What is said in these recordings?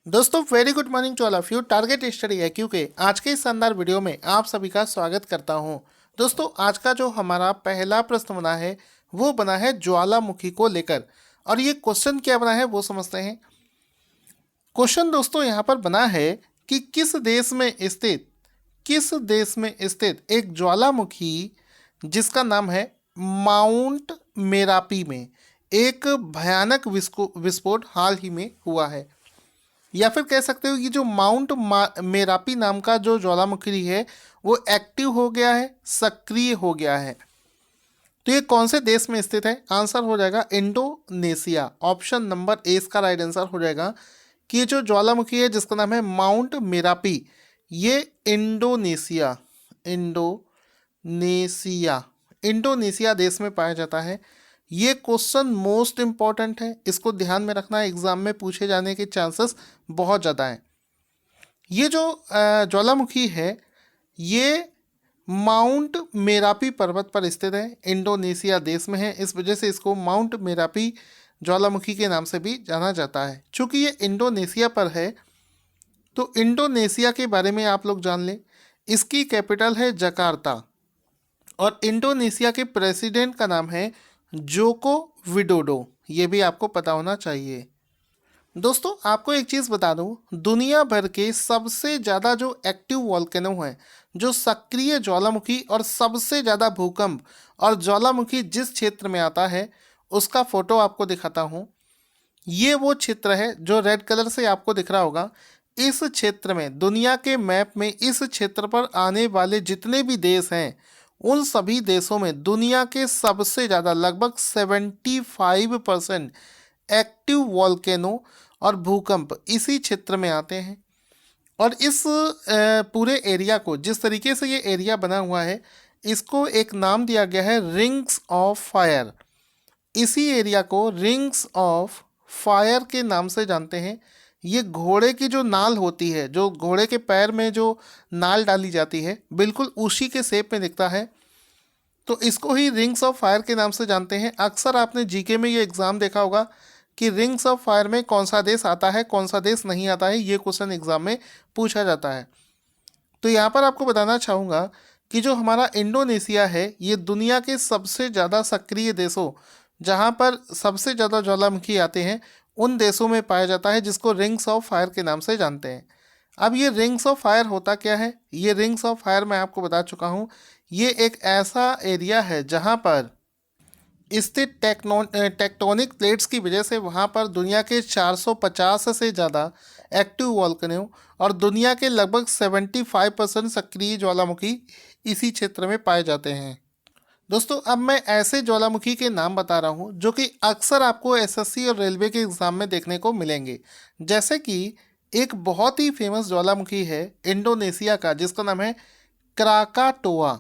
दोस्तों very good morning to all of you. Target study है क्योंकि आज के इस शानदार वीडियो में आप सभी का स्वागत करता हूं। दोस्तों आज का जो हमारा पहला प्रश्न बना है वो बना है ज्वालामुखी को लेकर, और ये क्वेश्चन क्या बना है वो समझते हैं। क्वेश्चन दोस्तों यहाँ पर बना है कि किस देश में स्थित एक ज्वालामुखी जिसका नाम है माउंट मेरापी में एक भयानक विस्फोट हाल ही में हुआ है। या फिर कह सकते हो कि जो मेरापी नाम का जो ज्वालामुखी है वो एक्टिव हो गया है, सक्रिय हो गया है। तो ये कौन से देश में स्थित है? आंसर हो जाएगा इंडोनेशिया। ऑप्शन नंबर ए इसका राइट आंसर हो जाएगा कि ये जो ज्वालामुखी है जिसका नाम है माउंट मेरापी, ये इंडोनेशिया इंडोनेशिया देश में पाया जाता है। ये क्वेश्चन मोस्ट इम्पॉर्टेंट है, इसको ध्यान में रखना, एग्जाम में पूछे जाने के चांसेस बहुत ज़्यादा हैं। ये जो ज्वालामुखी है ये माउंट मेरापी पर्वत पर स्थित है, इंडोनेशिया देश में है, इस वजह से इसको माउंट मेरापी ज्वालामुखी के नाम से भी जाना जाता है। चूँकि ये इंडोनेशिया पर है तो इंडोनेशिया के बारे में आप लोग जान लें। इसकी कैपिटल है जकार्ता और इंडोनेशिया के प्रेसिडेंट का नाम है जोको विडोडो। ये भी आपको पता होना चाहिए। दोस्तों आपको एक चीज़ बता दूं, दुनिया भर के सबसे ज़्यादा जो एक्टिव वॉल्केनो हैं, जो सक्रिय ज्वालामुखी और सबसे ज़्यादा भूकंप और ज्वालामुखी जिस क्षेत्र में आता है उसका फोटो आपको दिखाता हूँ। ये वो क्षेत्र है जो रेड कलर से आपको दिख रहा होगा। इस क्षेत्र में दुनिया के मैप में इस क्षेत्र पर आने वाले जितने भी देश हैं उन सभी देशों में दुनिया के सबसे ज़्यादा लगभग 75% एक्टिव वॉल्केनो और भूकंप इसी क्षेत्र में आते हैं। और इस पूरे एरिया को, जिस तरीके से ये एरिया बना हुआ है, इसको एक नाम दिया गया है रिंग्स ऑफ फायर। इसी एरिया को रिंग्स ऑफ फायर के नाम से जानते हैं। ये घोड़े की जो नाल होती है, जो घोड़े के पैर में जो नाल डाली जाती है, बिल्कुल उसी के शेप में दिखता है, तो इसको ही रिंग्स ऑफ फायर के नाम से जानते हैं। अक्सर आपने जीके में ये एग्ज़ाम देखा होगा कि रिंग्स ऑफ फायर में कौन सा देश आता है, कौन सा देश नहीं आता है, ये क्वेश्चन एग्ज़ाम में पूछा जाता है। तो यहाँ पर आपको बताना चाहूँगा कि जो हमारा इंडोनेशिया है ये दुनिया के सबसे ज़्यादा सक्रिय देशों, जहाँ पर सबसे ज़्यादा ज्वालामुखी आते हैं, उन देशों में पाया जाता है, जिसको रिंग्स ऑफ फायर के नाम से जानते हैं। अब ये रिंग्स ऑफ फायर होता क्या है? ये रिंग्स ऑफ फायर मैं आपको बता चुका हूँ। ये एक ऐसा एरिया है जहाँ पर स्थित टेक्टोनिक प्लेट्स की वजह से वहाँ पर दुनिया के 450 से ज़्यादा एक्टिव वॉल्केनो और दुनिया के लगभग 75% सक्रिय ज्वालामुखी इसी क्षेत्र में पाए जाते हैं। दोस्तों अब मैं ऐसे ज्वालामुखी के नाम बता रहा हूँ जो कि अक्सर आपको एसएससी और रेलवे के एग्ज़ाम में देखने को मिलेंगे। जैसे कि एक बहुत ही फेमस ज्वालामुखी है इंडोनेशिया का जिसका नाम है क्राकाटोआ।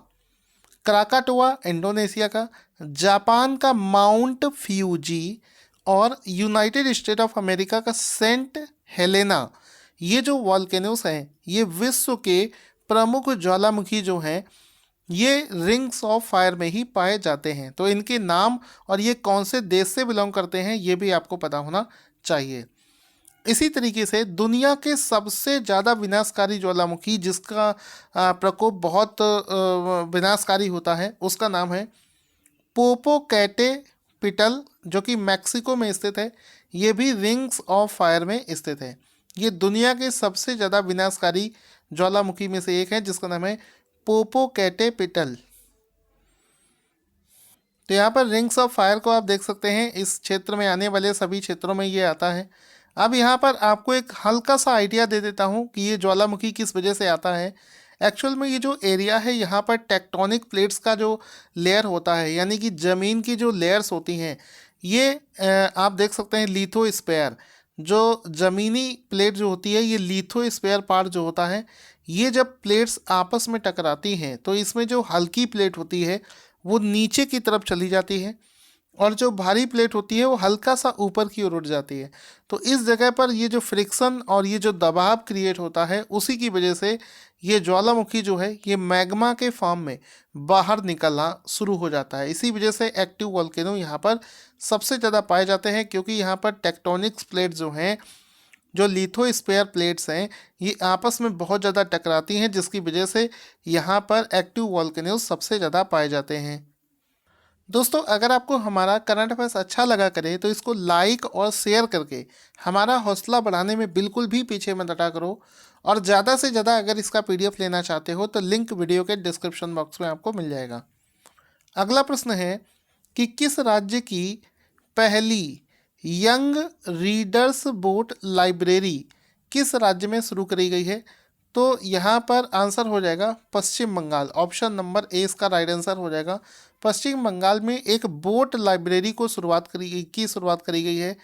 क्राकाटोआ इंडोनेशिया का, जापान का माउंट फ्यूजी और यूनाइटेड स्टेट ऑफ अमेरिका का सेंट हेलेना। ये जो वॉल्केनोस हैं ये विश्व के प्रमुख ज्वालामुखी जो हैं ये रिंग्स ऑफ फायर में ही पाए जाते हैं। तो इनके नाम और ये कौन से देश से बिलोंग करते हैं ये भी आपको पता होना चाहिए। इसी तरीके से दुनिया के सबसे ज़्यादा विनाशकारी ज्वालामुखी जिसका प्रकोप बहुत विनाशकारी होता है उसका नाम है पोपोकैटेपिटल, जो कि मैक्सिको में स्थित है। ये भी रिंग्स ऑफ फायर में स्थित है। ये दुनिया के सबसे ज़्यादा विनाशकारी ज्वालामुखी में से एक है जिसका नाम है पोपोकैटेपिटल। तो यहाँ पर रिंग्स ऑफ फायर को आप देख सकते हैं, इस क्षेत्र में आने वाले सभी क्षेत्रों में ये आता है। अब यहाँ पर आपको एक हल्का सा आइडिया दे देता हूँ कि ये ज्वालामुखी किस वजह से आता है। एक्चुअल में ये जो एरिया है यहाँ पर टेक्टोनिक प्लेट्स का जो लेयर होता है, यानी कि ज़मीन की जो लेयर्स होती हैं, ये आप देख सकते हैं लिथोस्फीयर। जो ज़मीनी प्लेट जो होती है ये लिथोस्फीयर पार्ट जो होता है, ये जब प्लेट्स आपस में टकराती हैं तो इसमें जो हल्की प्लेट होती है वो नीचे की तरफ चली जाती है और जो भारी प्लेट होती है वो हल्का सा ऊपर की ओर उठ जाती है। तो इस जगह पर ये जो फ्रिक्शन और ये जो दबाव क्रिएट होता है उसी की वजह से ये ज्वालामुखी जो है ये मैग्मा के फॉर्म में बाहर निकलना शुरू हो जाता है। इसी वजह से एक्टिव वॉल्केनो यहाँ पर सबसे ज़्यादा पाए जाते हैं, क्योंकि यहाँ पर टेक्टोनिक्स प्लेट जो हैं जो लिथोस्फीयर प्लेट्स हैं ये आपस में बहुत ज़्यादा टकराती हैं, जिसकी वजह से यहाँ पर एक्टिव वॉल्केनोज सबसे ज़्यादा पाए जाते हैं। दोस्तों, अगर आपको हमारा करंट अफेयर्स अच्छा लगा करे तो इसको लाइक और शेयर करके हमारा हौसला बढ़ाने में बिल्कुल भी पीछे मत हटा करो। और ज़्यादा से ज़्यादा अगर इसका पीडीएफ लेना चाहते हो तो लिंक वीडियो के डिस्क्रिप्शन बॉक्स में आपको मिल जाएगा। अगला प्रश्न है कि किस राज्य की पहली यंग रीडर्स बोट लाइब्रेरी किस राज्य में शुरू करी गई है? तो यहाँ पर आंसर हो जाएगा पश्चिम बंगाल। ऑप्शन नंबर ए इसका राइट आंसर हो जाएगा। पश्चिम बंगाल में एक बोट लाइब्रेरी को शुरुआत करी गई है,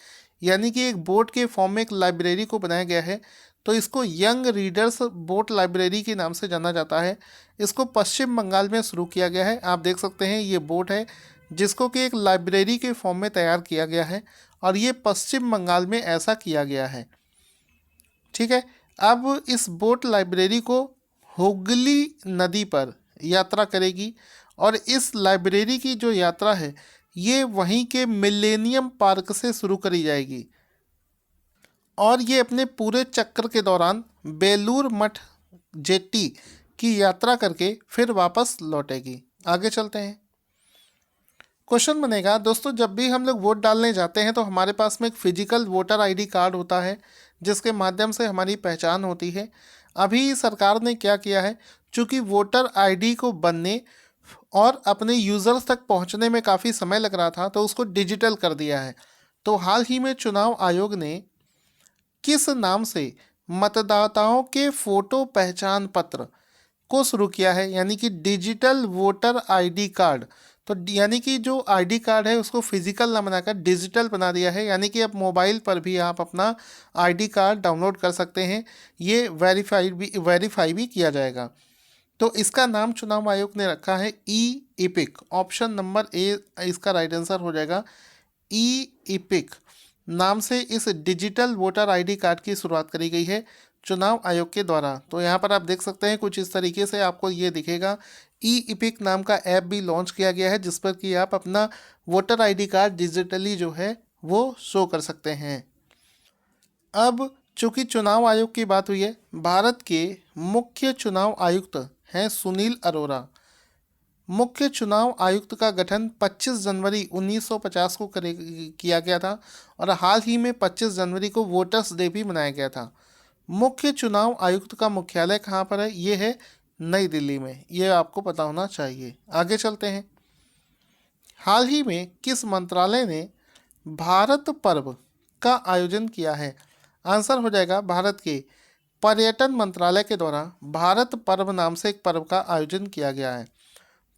यानी कि एक बोट के फॉर्म में एक लाइब्रेरी को बनाया गया है। तो इसको यंग रीडर्स बोट लाइब्रेरी के नाम से जाना जाता है। इसको पश्चिम बंगाल में शुरू किया गया है। आप देख सकते हैं ये बोट है जिसको कि एक लाइब्रेरी के फॉर्म में तैयार किया गया है और ये पश्चिम बंगाल में ऐसा किया गया है। ठीक है, अब इस बोट लाइब्रेरी को हुगली नदी पर यात्रा करेगी और इस लाइब्रेरी की जो यात्रा है ये वहीं के मिलेनियम पार्क से शुरू करी जाएगी और ये अपने पूरे चक्कर के दौरान बेलूर मठ जेट्टी की यात्रा करके फिर वापस लौटेगी। आगे चलते हैं। क्वेश्चन बनेगा दोस्तों, जब भी हम लोग वोट डालने जाते हैं तो हमारे पास में एक फिजिकल वोटर आईडी कार्ड होता है जिसके माध्यम से हमारी पहचान होती है। अभी सरकार ने क्या किया है, चूँकि वोटर आईडी को बनने और अपने यूज़र्स तक पहुंचने में काफ़ी समय लग रहा था तो उसको डिजिटल कर दिया है। तो हाल ही में चुनाव आयोग ने किस नाम से मतदाताओं के फोटो पहचान पत्र को शुरू किया है, यानी कि डिजिटल वोटर आईडी कार्ड। तो यानी कि जो आईडी कार्ड है उसको फिजिकल ना बनाकर डिजिटल बना दिया है, यानी कि अब मोबाइल पर भी आप अपना आईडी कार्ड डाउनलोड कर सकते हैं। ये वेरीफाई भी किया जाएगा। तो इसका नाम चुनाव आयोग ने रखा है e EPIC. Option number A इसका राइट आंसर हो जाएगा। ई इपिक नाम से इस डिजिटल वोटर आईडी कार्ड की शुरुआत करी गई है चुनाव आयोग के द्वारा। तो यहाँ पर आप देख सकते हैं कुछ इस तरीके से आपको ये दिखेगा। ई इपिक नाम का ऐप भी लॉन्च किया गया है जिस पर कि आप अपना वोटर आईडी कार्ड डिजिटली जो है वो शो कर सकते हैं। अब चूंकि चुनाव आयोग की बात हुई है, भारत के मुख्य चुनाव आयुक्त हैं सुनील अरोरा। मुख्य चुनाव आयुक्त का गठन 25 जनवरी 1950 को किया गया था और हाल ही में 25 जनवरी को वोटर्स डे भी मनाया गया था। मुख्य चुनाव आयुक्त का मुख्यालय कहाँ पर है? ये है नई दिल्ली में। ये आपको पता होना चाहिए। आगे चलते हैं। हाल ही में किस मंत्रालय ने भारत पर्व का आयोजन किया है? आंसर हो जाएगा भारत के पर्यटन मंत्रालय के द्वारा भारत पर्व नाम से एक पर्व का आयोजन किया गया है।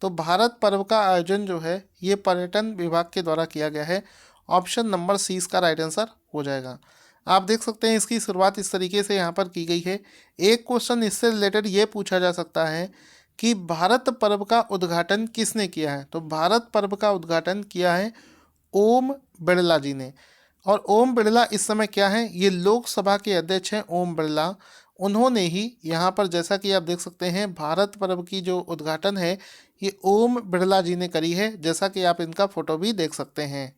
तो भारत पर्व का आयोजन जो है ये पर्यटन विभाग के द्वारा किया गया है। ऑप्शन नंबर सी इसका राइट आंसर हो जाएगा। आप देख सकते हैं इसकी शुरुआत इस तरीके से यहाँ पर की गई है। एक क्वेश्चन इससे रिलेटेड ये पूछा जा सकता है कि भारत पर्व का उद्घाटन किसने किया है? तो भारत पर्व का उद्घाटन किया है ओम बिरला जी ने। और ओम बिरला इस समय क्या है? ये लोकसभा के अध्यक्ष हैं ओम बिरला। उन्होंने ही यहाँ पर जैसा कि आप देख सकते हैं भारत पर्व की जो उद्घाटन है ये ओम बिरला जी ने करी है, जैसा कि आप इनका फोटो भी देख सकते हैं।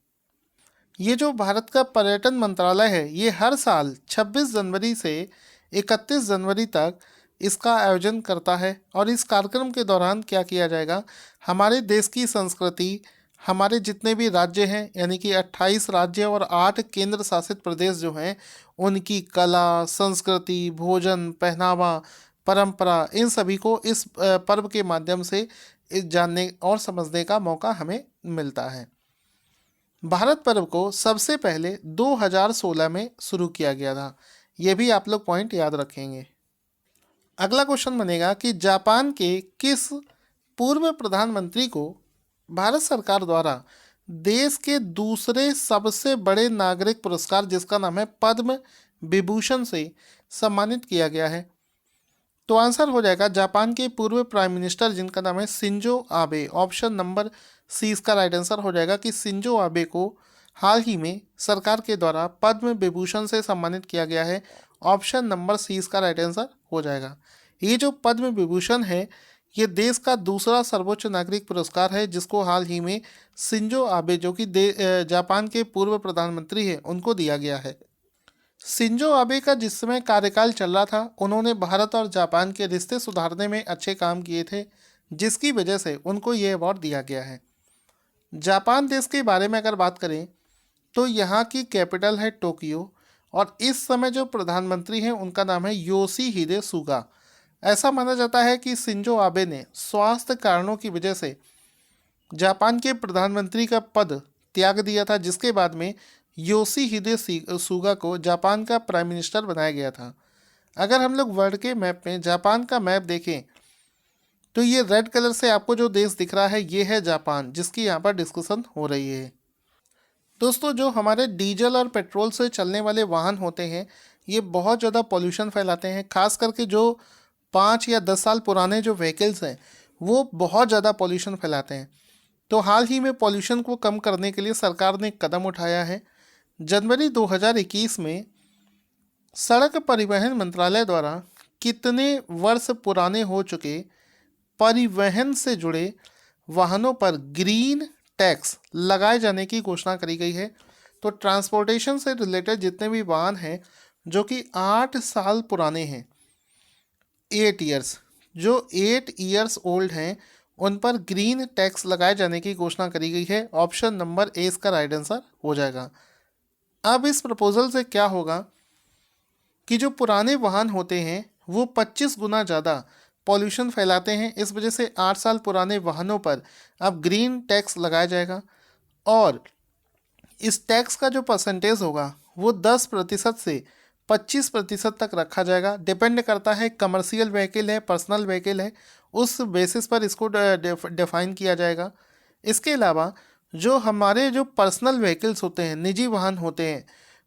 ये जो भारत का पर्यटन मंत्रालय है ये हर साल 26 जनवरी से 31 जनवरी तक इसका आयोजन करता है। और इस कार्यक्रम के दौरान क्या किया जाएगा, हमारे देश की संस्कृति, हमारे जितने भी राज्य हैं यानी कि 28 राज्य और 8 केंद्र शासित प्रदेश जो हैं उनकी कला, संस्कृति, भोजन, पहनावा, परंपरा, इन सभी को इस पर्व के माध्यम से इस जानने और समझने का मौका हमें मिलता है। भारत पर्व को सबसे पहले 2016 में शुरू किया गया था। ये भी आप लोग पॉइंट याद रखेंगे। अगला क्वेश्चन बनेगा कि जापान के किस पूर्व प्रधानमंत्री को भारत सरकार द्वारा देश के दूसरे सबसे बड़े नागरिक पुरस्कार जिसका नाम है पद्म विभूषण से सम्मानित किया गया है? तो आंसर हो जाएगा जापान के पूर्व प्राइम मिनिस्टर जिनका नाम है Shinzo Abe. Option number C इसका राइट आंसर हो जाएगा कि शिंजो आबे को हाल ही में सरकार के द्वारा पद्म विभूषण से सम्मानित किया गया है। ऑप्शन नंबर सी इसका राइट आंसर हो जाएगा। ये जो पद्म विभूषण है ये देश का दूसरा सर्वोच्च नागरिक पुरस्कार है जिसको हाल ही में शिंजो आबे जो कि जापान के पूर्व प्रधानमंत्री हैं उनको दिया गया है। शिंजो आबे का जिस समय कार्यकाल चल रहा था, उन्होंने भारत और जापान के रिश्ते सुधारने में अच्छे काम किए थे, जिसकी वजह से उनको ये अवार्ड दिया गया है। जापान देश के बारे में अगर बात करें तो यहाँ की कैपिटल है टोक्यो, और इस समय जो प्रधानमंत्री हैं उनका नाम है योशिहिदे सुगा। ऐसा माना जाता है कि शिंजो आबे ने स्वास्थ्य कारणों की वजह से जापान के प्रधानमंत्री का पद त्याग दिया था, जिसके बाद में योशिहिदे सुगा को जापान का प्राइम मिनिस्टर बनाया गया था। अगर हम लोग वर्ल्ड के मैप में जापान का मैप देखें तो ये रेड कलर से आपको जो देश दिख रहा है ये है जापान, जिसकी यहाँ पर डिस्कशन हो रही है। दोस्तों, जो हमारे डीजल और पेट्रोल से चलने वाले वाहन होते हैं ये बहुत ज़्यादा पॉल्यूशन फैलाते हैं। खास करके जो 5 या 10 साल पुराने जो व्हीकल्स हैं वो बहुत ज़्यादा पॉल्यूशन फैलाते हैं। तो हाल ही में पॉल्यूशन को कम करने के लिए सरकार ने एक कदम उठाया है। जनवरी 2021 में सड़क परिवहन मंत्रालय द्वारा कितने वर्ष पुराने हो चुके परिवहन से जुड़े वाहनों पर ग्रीन टैक्स लगाए जाने की घोषणा करी गई है। तो ट्रांसपोर्टेशन से रिलेटेड जितने भी वाहन हैं जो कि 8 साल पुराने हैं, 8 ईयर्स, जो 8 ईयर्स ओल्ड हैं, उन पर ग्रीन टैक्स लगाए जाने की घोषणा करी गई है। ऑप्शन नंबर ए इसका राइट आंसर हो जाएगा। अब इस प्रपोजल से क्या होगा कि जो पुराने वाहन होते हैं वो 25 गुना ज़्यादा पॉल्यूशन फैलाते हैं। इस वजह से 8 साल पुराने वाहनों पर अब ग्रीन टैक्स लगाया जाएगा, और इस टैक्स का जो परसेंटेज होगा वो 10% से 25% तक रखा जाएगा। डिपेंड करता है कमर्शियल व्हीकल है, पर्सनल व्हीकल है, उस बेसिस पर इसको डिफाइन किया जाएगा। इसके अलावा जो हमारे जो पर्सनल व्हीकल्स होते हैं, निजी वाहन होते हैं,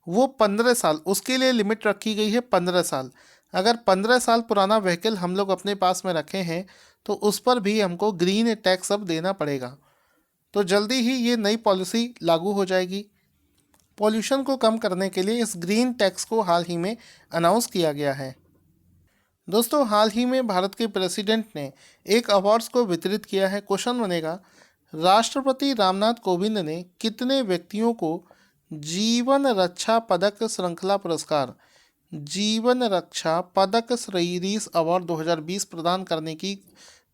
वो 15 साल, उसके लिए लिमिट रखी गई है 15 साल। अगर 15 साल पुराना व्हीकल हम लोग अपने पास में रखे हैं तो उस पर भी हमको ग्रीन टैक्स अब देना पड़ेगा। तो जल्दी ही ये नई पॉलिसी लागू हो जाएगी। पॉल्यूशन को कम करने के लिए इस ग्रीन टैक्स को हाल ही में अनाउंस किया गया है। दोस्तों, हाल ही में भारत के प्रेसिडेंट ने एक अवार्ड्स को वितरित किया है। क्वेश्चन बनेगा, राष्ट्रपति रामनाथ कोविंद ने कितने व्यक्तियों को जीवन रक्षा पदक श्रृंखला पुरस्कार, जीवन रक्षा पदक सीरीज अवार्ड 2020 प्रदान करने की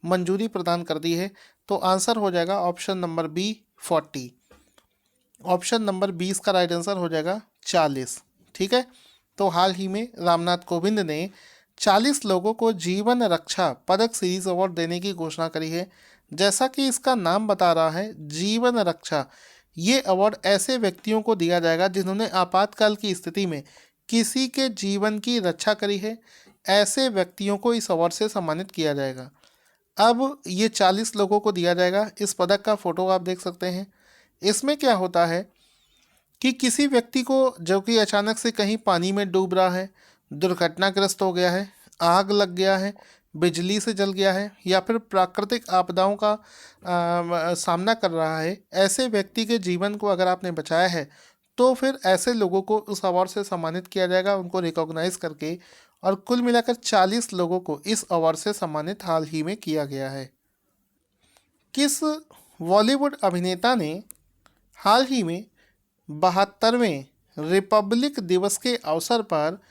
मंजूरी प्रदान कर दी है? तो आंसर हो जाएगा option number B 40। Option number 20 का राइट आंसर हो जाएगा 40। ठीक है, तो हाल ही में रामनाथ कोविंद ने 40 लोगों को जीवन रक्षा पदक सीरीज अवार्ड देने की घोषणा करी है। जैसा कि इसका नाम बता रहा है, जीवन रक्षा, ये अवार्ड ऐसे व्यक्तियों को दिया जाएगा जिन्होंने आपातकाल की स्थिति में किसी के जीवन की रक्षा करी है। ऐसे व्यक्तियों को इस अवार्ड से सम्मानित किया जाएगा। अब ये 40 लोगों को दिया जाएगा। इस पदक का फोटो आप देख सकते हैं। इसमें क्या होता है कि किसी व्यक्ति को जो कि अचानक से कहीं पानी में डूब रहा है, दुर्घटनाग्रस्त हो गया है, आग लग गया है, बिजली से जल गया है, या फिर प्राकृतिक आपदाओं का सामना कर रहा है, ऐसे व्यक्ति के जीवन को अगर आपने बचाया है तो फिर ऐसे लोगों को उस अवार्ड से सम्मानित किया जाएगा, उनको रिकॉग्नाइज करके। और कुल मिलाकर 40 लोगों को इस अवार्ड से सम्मानित हाल ही में किया गया है। किस बॉलीवुड अभिनेता ने हाल ही में 72वें रिपब्लिक दिवस के अवसर पर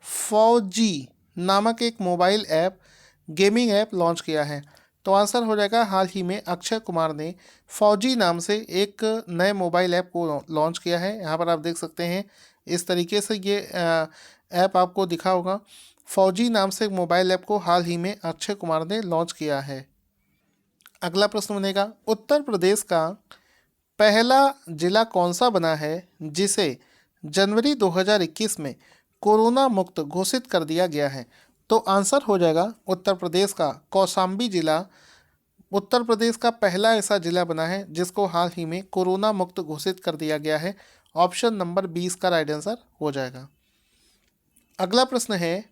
फौजी नामक एक mobile app, gaming app launch किया है? तो आंसर हो जाएगा, हाल ही में अक्षय कुमार ने फौजी नाम से एक नए मोबाइल ऐप को लॉन्च किया है। यहाँ पर आप देख सकते हैं इस तरीके से ये ऐप आपको दिखा होगा। फौजी नाम से एक मोबाइल ऐप को हाल ही में अक्षय कुमार ने लॉन्च किया है। अगला प्रश्न बनेगा, उत्तर प्रदेश का पहला जिला कौन सा बना है जिसे जनवरी 2021 में कोरोना मुक्त घोषित कर दिया गया है? तो आंसर हो जाएगा उत्तर प्रदेश का कौशाम्बी जिला उत्तर प्रदेश का पहला ऐसा जिला बना है जिसको हाल ही में कोरोना मुक्त घोषित कर दिया गया है। ऑप्शन नंबर 20 का राइट आंसर हो जाएगा। अगला प्रश्न है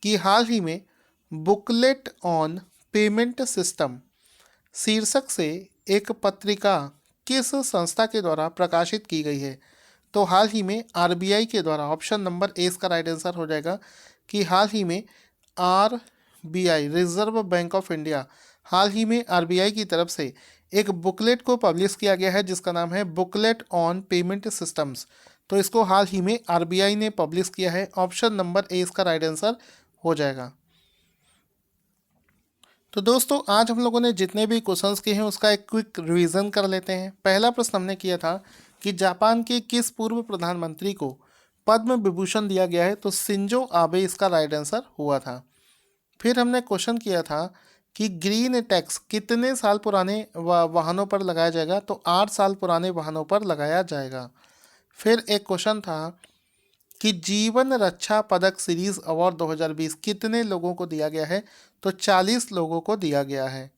कि हाल ही में बुकलेट ऑन पेमेंट सिस्टम शीर्षक से एक पत्रिका किस संस्था के द्वारा प्रकाशित की गई है? तो हाल ही में आरबीआई के द्वारा। ऑप्शन नंबर ए इसका राइट आंसर हो जाएगा कि हाल ही में RBI, reserve bank of India, हाल ही में आरबीआई की तरफ से एक बुकलेट को पब्लिश किया गया है जिसका नाम है बुकलेट ऑन पेमेंट सिस्टम्स। तो इसको हाल ही में आरबीआई ने पब्लिश किया है। ऑप्शन नंबर ए इसका राइट आंसर हो जाएगा। तो दोस्तों आज हम लोगों ने जितने भी क्वेश्चंस किए हैं उसका एक क्विक रिवीजन कर लेते हैं। पहला प्रश्न हमने किया था कि जापान के किस पूर्व प्रधानमंत्री को पद्म विभूषण दिया गया है, तो शिंजो आबे इसका राइट आंसर हुआ था। फिर हमने क्वेश्चन किया था कि ग्रीन टैक्स कितने साल पुराने वाहनों पर लगाया जाएगा, तो 8 साल पुराने वाहनों पर लगाया जाएगा। फिर एक क्वेश्चन था कि जीवन रक्षा पदक सीरीज अवार्ड 2020 कितने लोगों को दिया गया है, तो 40 लोगों को दिया गया है।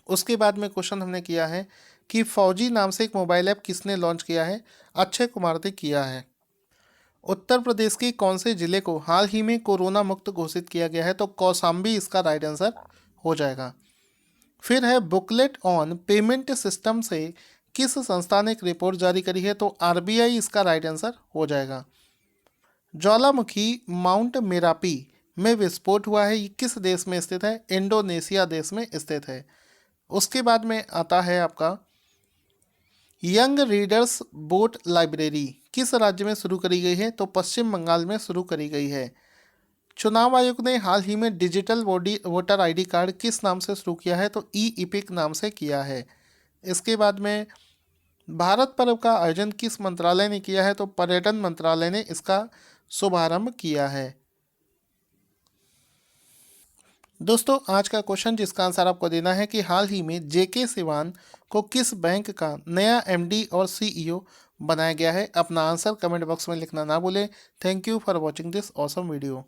उसके बाद में क्वेश्चन हमने किया है कि फौजी नाम से एक मोबाइल ऐप किसने लॉन्च किया है, अक्षय कुमार ने किया है। उत्तर प्रदेश के कौन से जिले को हाल ही में कोरोना मुक्त घोषित किया गया है, तो कौशाम्बी इसका राइट आंसर हो जाएगा। फिर है बुकलेट ऑन पेमेंट सिस्टम से किस संस्था ने एक रिपोर्ट जारी करी है, तो आरबीआई इसका राइट आंसर हो जाएगा। ज्वालामुखी माउंट मेरापी में विस्फोट हुआ है, ये किस देश में स्थित है, इंडोनेशिया देश में स्थित है। उसके बाद में आता है आपका यंग रीडर्स बोट लाइब्रेरी किस राज्य में शुरू करी गई है, तो पश्चिम बंगाल में शुरू करी गई है। चुनाव आयोग ने हाल ही में डिजिटल वोटर आईडी कार्ड किस नाम से शुरू किया है, तो ई इपिक नाम से किया है। इसके बाद में भारत पर्व का आयोजन किस मंत्रालय ने किया है, तो पर्यटन मंत्रालय ने इसका शुभारंभ किया है। दोस्तों आज का क्वेश्चन जिसका आंसर आपको देना है कि हाल ही में जेके सिवान को किस बैंक का नया एमडी और सीईओ बनाया गया है। अपना आंसर कमेंट बॉक्स में लिखना ना भूलें। Thank you for watching this awesome video.